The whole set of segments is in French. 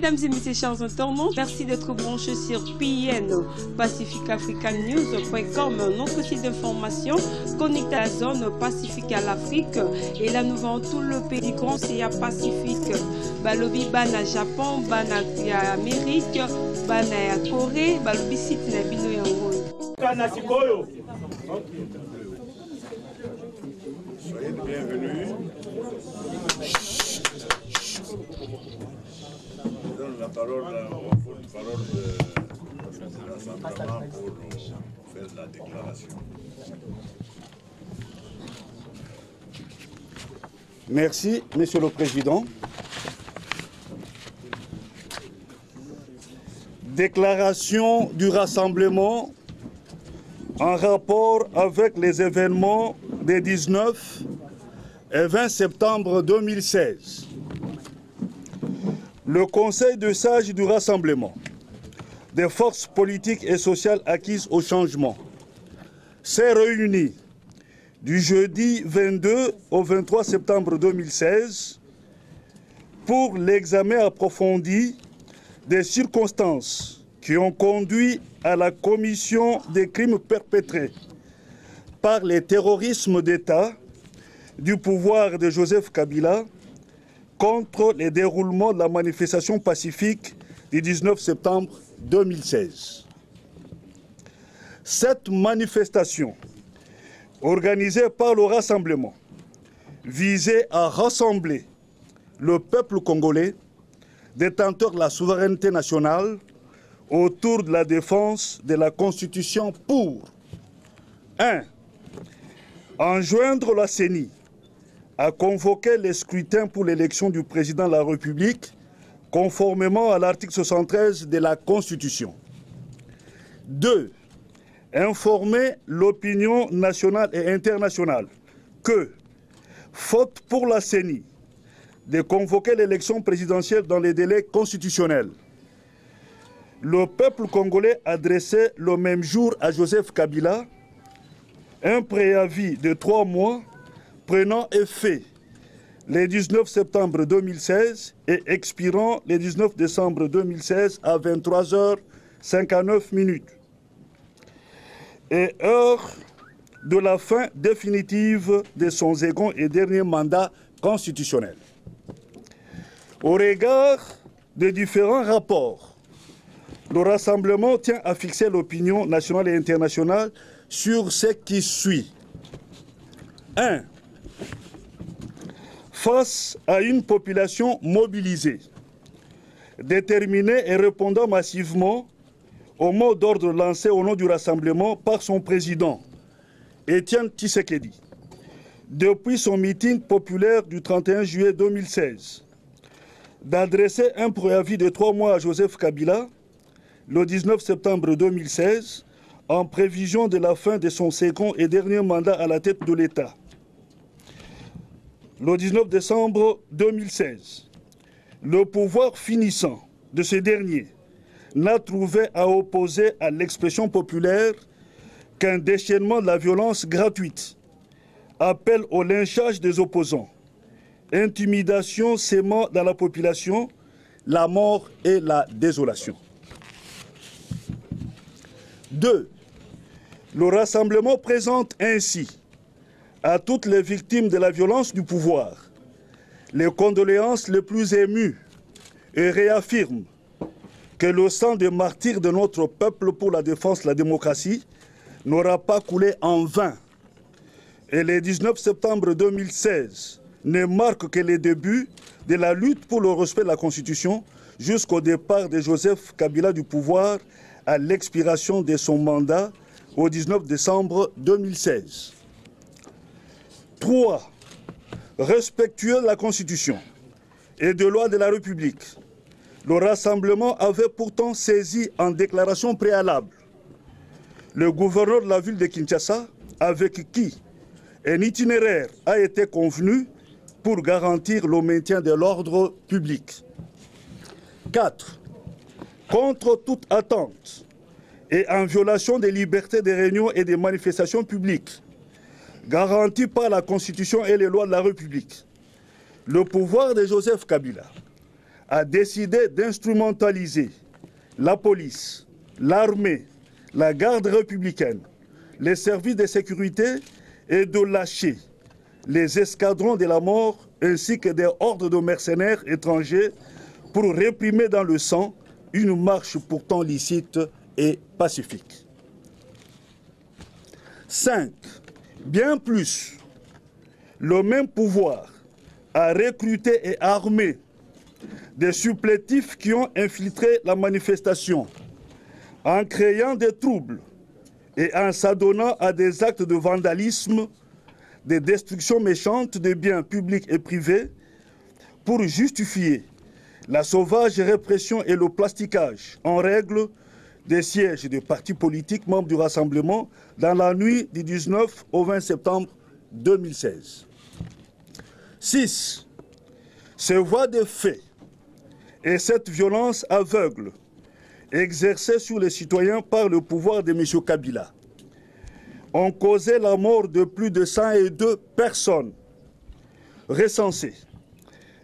Mesdames et messieurs, chers internautes, merci d'être branchés sur PIN, pacifiqueafricanews.com, notre site d'information connecté à la zone Pacifique à l'Afrique. Et là, nous voyons tout le pays du grand CA Pacifique. Balobi Bana Japon, Bana Amérique, Bana Corée, Balobi site Nabino Yango. Soyez les bienvenus. Je donne la parole au porte-parole de rassemblement pour faire la déclaration. Merci, Monsieur le Président. Déclaration du rassemblement en rapport avec les événements des 19 et 20 septembre 2016. Le Conseil de sages du rassemblement des forces politiques et sociales acquises au changement s'est réuni du jeudi 22 au 23 septembre 2016 pour l'examen approfondi des circonstances qui ont conduit à la commission des crimes perpétrés par les terrorismes d'État du pouvoir de Joseph Kabila contre les déroulements de la manifestation pacifique du 19 septembre 2016. Cette manifestation, organisée par le rassemblement, visait à rassembler le peuple congolais, détenteur de la souveraineté nationale, autour de la défense de la Constitution pour 1. Enjoindre la CENI à convoquer les scrutins pour l'élection du président de la République conformément à l'article 73 de la Constitution. 2. Informer l'opinion nationale et internationale que, faute pour la CENI de convoquer l'élection présidentielle dans les délais constitutionnels, le peuple congolais adressait le même jour à Joseph Kabila un préavis de 3 mois prenant effet le 19 septembre 2016 et expirant le 19 décembre 2016 à 23h59 et heure de la fin définitive de son second et dernier mandat constitutionnel. Au regard des différents rapports, le rassemblement tient à fixer l'opinion nationale et internationale sur ce qui suit. 1. Face à une population mobilisée, déterminée et répondant massivement au mot d'ordre lancé au nom du rassemblement par son président, Étienne Tshisekedi, depuis son meeting populaire du 31 juillet 2016, d'adresser un préavis de 3 mois à Joseph Kabila, le 19 septembre 2016, en prévision de la fin de son second et dernier mandat à la tête de l'État. Le 19 décembre 2016, le pouvoir finissant de ce dernier n'a trouvé à opposer à l'expression populaire qu'un déchaînement de la violence gratuite, appel au lynchage des opposants, intimidation s'aimant dans la population, la mort et la désolation. 2. Le rassemblement présente ainsi à toutes les victimes de la violence du pouvoir les condoléances les plus émues et réaffirme que le sang des martyrs de notre peuple pour la défense de la démocratie n'aura pas coulé en vain. Et le 19 septembre 2016 ne marque que les débuts de la lutte pour le respect de la Constitution jusqu'au départ de Joseph Kabila du pouvoir à l'expiration de son mandat au 19 décembre 2016. 3. Respectueux de la Constitution et de loi de la République, le rassemblement avait pourtant saisi en déclaration préalable le gouverneur de la ville de Kinshasa, avec qui un itinéraire a été convenu pour garantir le maintien de l'ordre public. 4. Contre toute attente et en violation des libertés de réunion et des manifestations publiques, garanties par la Constitution et les lois de la République, le pouvoir de Joseph Kabila a décidé d'instrumentaliser la police, l'armée, la garde républicaine, les services de sécurité et de lâcher les escadrons de la mort ainsi que des hordes de mercenaires étrangers pour réprimer dans le sang une marche pourtant licite et pacifique. 5. Bien plus, le même pouvoir a recruté et armé des supplétifs qui ont infiltré la manifestation en créant des troubles et en s'adonnant à des actes de vandalisme, de destruction méchante des biens publics et privés pour justifier la sauvage répression et le plasticage en règle des sièges des partis politiques membres du Rassemblement dans la nuit du 19 au 20 septembre 2016. 6. Ces voies de fait et cette violence aveugle exercée sur les citoyens par le pouvoir de M. Kabila ont causé la mort de plus de 102 personnes recensées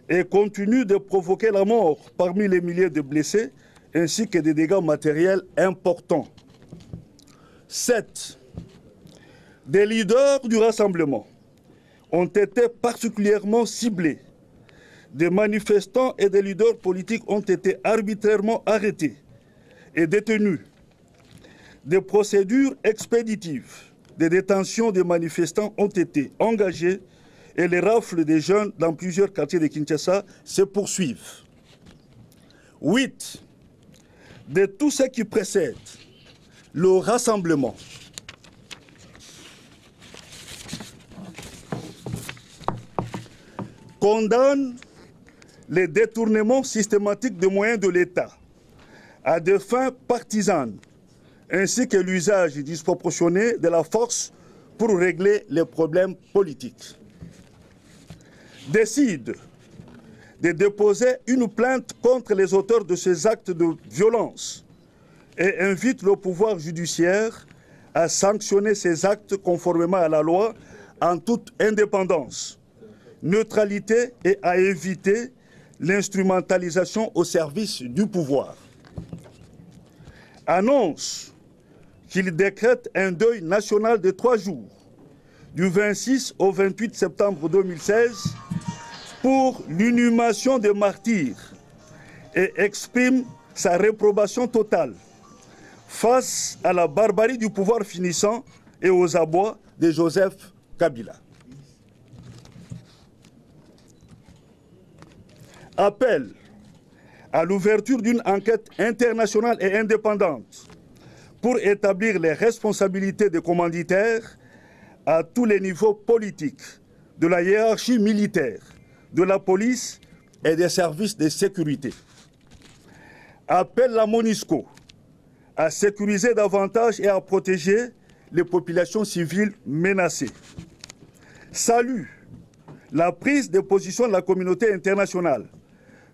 et continuent de provoquer la mort parmi les milliers de blessés ainsi que des dégâts matériels importants. 7. Des leaders du Rassemblement ont été particulièrement ciblés. Des manifestants et des leaders politiques ont été arbitrairement arrêtés et détenus. Des procédures expéditives de détention des manifestants ont été engagées et les rafles des jeunes dans plusieurs quartiers de Kinshasa se poursuivent. 8. De tout ce qui précède le rassemblement, condamne les détournements systématiques de moyens de l'État à des fins partisanes, ainsi que l'usage disproportionné de la force pour régler les problèmes politiques. Décide de déposer une plainte contre les auteurs de ces actes de violence et invite le pouvoir judiciaire à sanctionner ces actes conformément à la loi en toute indépendance, neutralité et à éviter l'instrumentalisation au service du pouvoir. Annonce qu'il décrète un deuil national de 3 jours, du 26 au 28 septembre 2016, pour l'inhumation des martyrs et exprime sa réprobation totale face à la barbarie du pouvoir finissant et aux abois de Joseph Kabila. Appelle à l'ouverture d'une enquête internationale et indépendante pour établir les responsabilités des commanditaires à tous les niveaux politiques, de la hiérarchie militaire, de la police et des services de sécurité. Appelle la MONUSCO à sécuriser davantage et à protéger les populations civiles menacées. Salue la prise de position de la communauté internationale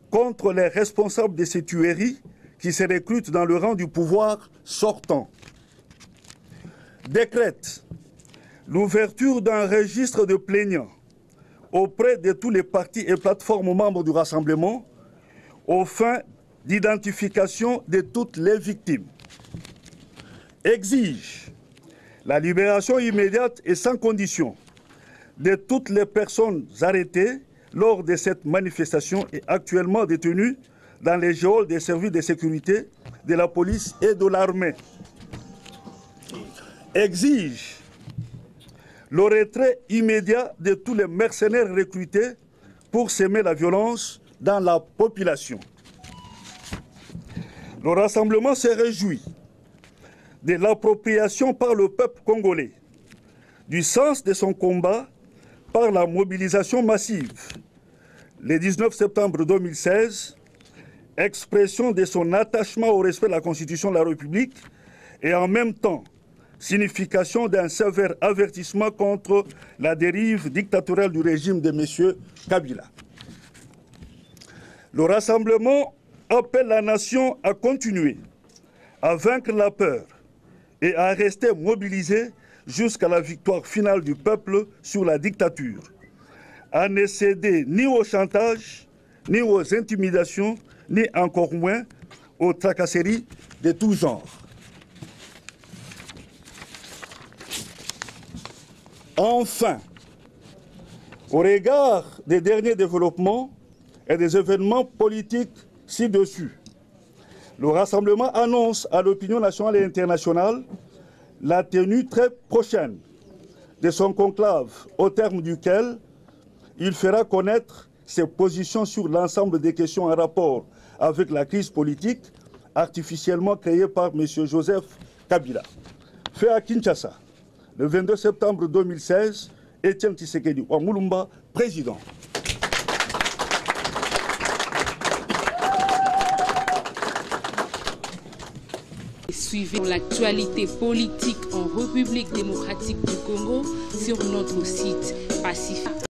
contre les responsables de ces tueries qui se recrutent dans le rang du pouvoir sortant. Décrète l'ouverture d'un registre de plaignants auprès de tous les partis et plateformes membres du Rassemblement aux fins d'identification de toutes les victimes. Exige la libération immédiate et sans condition de toutes les personnes arrêtées lors de cette manifestation et actuellement détenues dans les geôles des services de sécurité, de la police et de l'armée. Exige le retrait immédiat de tous les mercenaires recrutés pour semer la violence dans la population. Le Rassemblement se réjouit de l'appropriation par le peuple congolais du sens de son combat par la mobilisation massive. Le 19 septembre 2016, expression de son attachement au respect de la Constitution de la République et en même temps signification d'un sévère avertissement contre la dérive dictatoriale du régime de M. Kabila. Le Rassemblement appelle la nation à continuer à vaincre la peur et à rester mobilisée jusqu'à la victoire finale du peuple sur la dictature, à ne céder ni au chantage, ni aux intimidations, ni encore moins aux tracasseries de tout genre. Enfin, au regard des derniers développements et des événements politiques ci-dessus, le Rassemblement annonce à l'opinion nationale et internationale la tenue très prochaine de son conclave, au terme duquel il fera connaître ses positions sur l'ensemble des questions en rapport avec la crise politique artificiellement créée par M. Joseph Kabila. Fait à Kinshasa, le 22 septembre 2016, Etienne Tshisekedi Wamulumba, président. Suivez l'actualité politique en République démocratique du Congo sur notre site Pacifique.